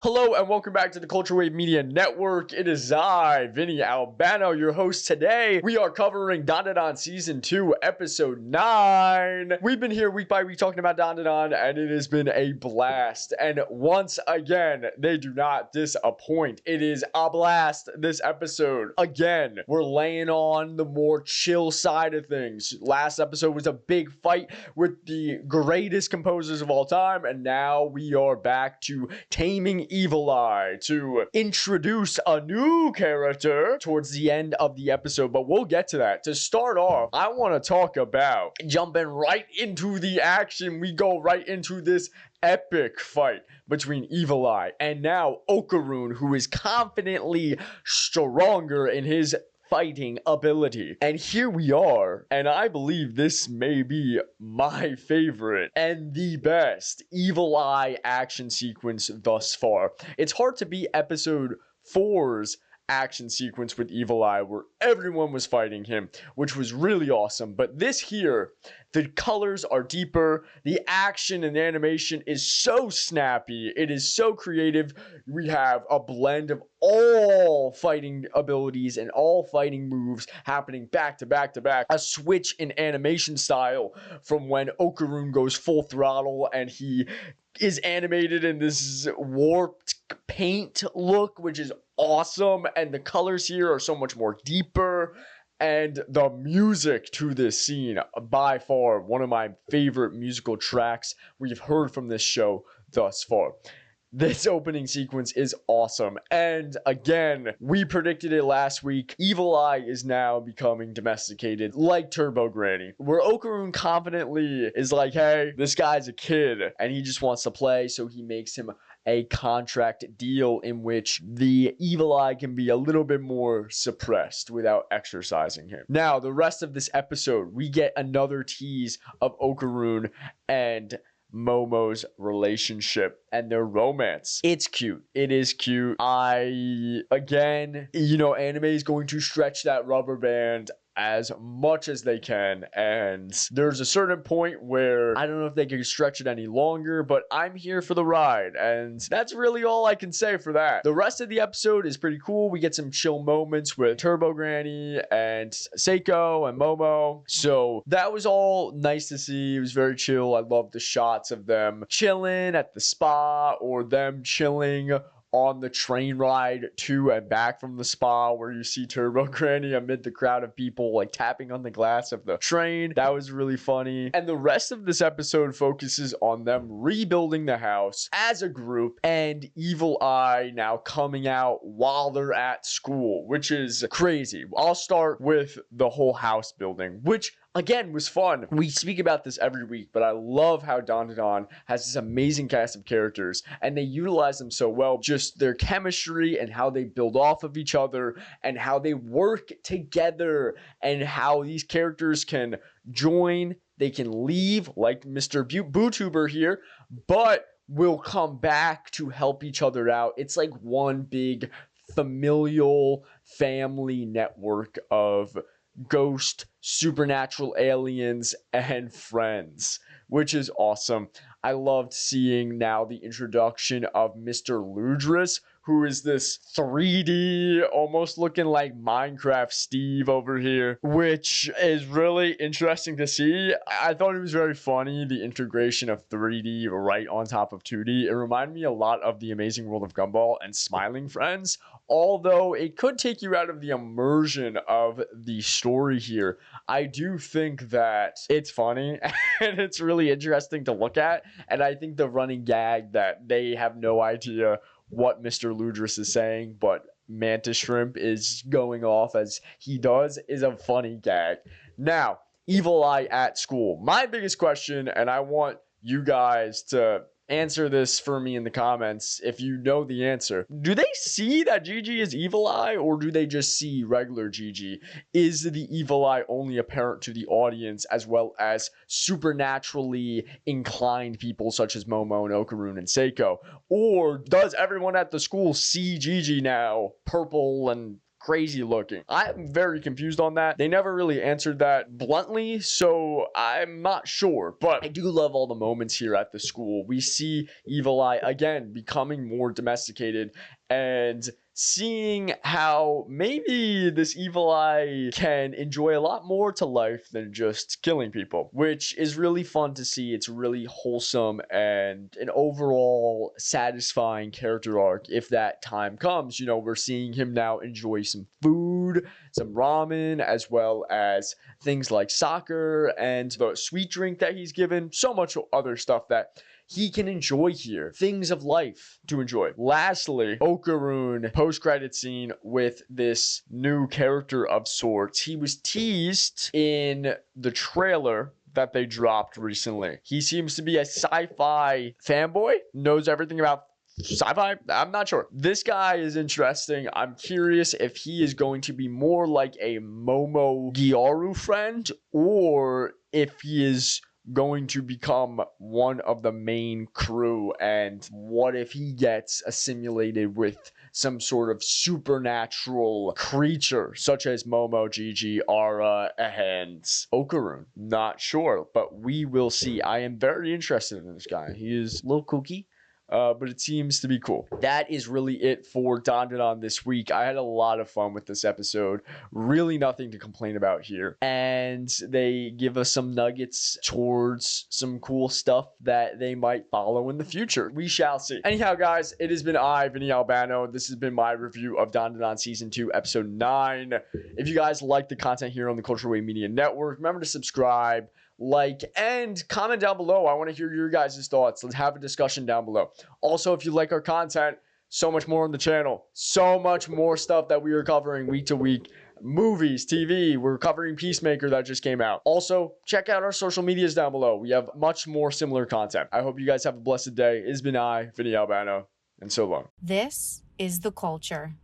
Hello and welcome back to the Culture Wave Media Network. It is I, Vinny Albano, your host today. We are covering DanDaDan Season 2, Episode 9. We've been here week by week talking about DanDaDan, and it has been a blast. And once again, they do not disappoint. It is a blast this episode. Again, we're laying on the more chill side of things. Last episode was a big fight with the greatest composers of all time, and now we are back to taming Evil Eye to introduce a new character towards the end of the episode, but we'll get to that. To start off, I want to talk about jumping right into the action. We go right into this epic fight between Evil Eye and now Okaroon, who is confidently stronger in his fighting ability. And here we are, and I believe this may be my favorite and the best Evil Eye action sequence thus far. It's hard to beat episode 4's action sequence with Evil Eye where everyone was fighting him, which was really awesome. But this here, the colors are deeper, the action and animation is so snappy, it is so creative. We have a blend of all fighting abilities and all fighting moves happening back to back to back. A switch in animation style from when Okaroon goes full throttle and he is animated in this warped paint look, which is awesome, and the colors here are so much more deeper. And the music to this scene, by far one of my favorite musical tracks we've heard from this show thus far. This opening sequence is awesome. And again, we predicted it last week. Evil Eye is now becoming domesticated like Turbo Granny, where Okaroon confidently is like, hey, this guy's a kid and he just wants to play, so he makes him a contract deal in which the Evil Eye can be a little bit more suppressed without exercising him. Now, the rest of this episode, we get another tease of Okaroon and Momo's relationship and their romance. It's cute. It is cute. Anime is going to stretch that rubber band as much as they can, and there's a certain point where I don't know if they can stretch it any longer, but I'm here for the ride, and that's really all I can say for that. The rest of the episode is pretty cool. We get some chill moments with Turbo Granny and Seiko and Momo, so that was all nice to see. It was very chill. I love the shots of them chilling at the spa or them chilling on the train ride to and back from the spa, where you see Turbo Granny amid the crowd of people like tapping on the glass of the train. That was really funny. And the rest of this episode focuses on them rebuilding the house as a group and Evil Eye now coming out while they're at school, which is crazy. I'll start with the whole house building, which again was fun. We speak about this every week, but I love how DanDaDan has this amazing cast of characters and they utilize them so well. Just their chemistry and how they build off of each other and how they work together and how these characters can join, they can leave like Mr. Bootuber here, but will come back to help each other out. It's like one big familial family network of ghost, supernatural aliens, and friends, which is awesome. I loved seeing now the introduction of Mr. Ludris, who is this 3D, almost looking like Minecraft Steve over here, which is really interesting to see. I thought it was very funny, the integration of 3D right on top of 2D. It reminded me a lot of The Amazing World of Gumball and Smiling Friends, although it could take you out of the immersion of the story here. I do think that it's funny and it's really interesting to look at, and I think the running gag that they have no idea what Mr. Ludris is saying, but Mantis Shrimp is going off as he does, is a funny gag. Now, Evil Eye at school. My biggest question, and I want you guys to answer this for me in the comments if you know the answer. Do they see that Gigi is Evil Eye, or do they just see regular Gigi? Is the Evil Eye only apparent to the audience as well as supernaturally inclined people such as Momo and Okaroon and Seiko? Or does everyone at the school see Gigi now, purple and crazy looking. I'm very confused on that. They never really answered that bluntly, so I'm not sure. But I do love all the moments here at the school. We see Evil Eye again becoming more domesticated and seeing how maybe this Evil Eye can enjoy a lot more to life than just killing people, which is really fun to see. It's really wholesome and an overall satisfying character arc if that time comes. You know, we're seeing him now enjoy some food, some ramen, as well as things like soccer and the sweet drink that he's given, so much other stuff that he can enjoy here. Things of life to enjoy. Lastly, Okaroon post-credit scene with this new character of sorts. He was teased in the trailer that they dropped recently. He seems to be a sci-fi fanboy, knows everything about sci-fi. I'm not sure. This guy is interesting. I'm curious if he is going to be more like a Momo Gyaru friend, or if he is going to become one of the main crew, and what if he gets assimilated with some sort of supernatural creature such as Momo, Gigi, Ara, and Okaroon. Not sure, but we will see. I am very interested in this guy. He is a little kooky, but it seems to be cool. That is really it for DanDaDan this week. I had a lot of fun with this episode. Really nothing to complain about here. And they give us some nuggets towards some cool stuff that they might follow in the future. We shall see. Anyhow, guys, it has been Vinny Albano. This has been my review of DanDaDan Season 2, Episode 9. If you guys like the content here on the Culture Wave Media Network, remember to subscribe, like, and comment down below. I want to hear your guys' thoughts. Let's have a discussion down below. Also, if you like our content, so much more on the channel. So much more stuff that we are covering week to week. Movies, TV, we're covering Peacemaker that just came out. Also, check out our social medias down below. We have much more similar content. I hope you guys have a blessed day. It's been Vinny Albano, and so long. This is The Culture.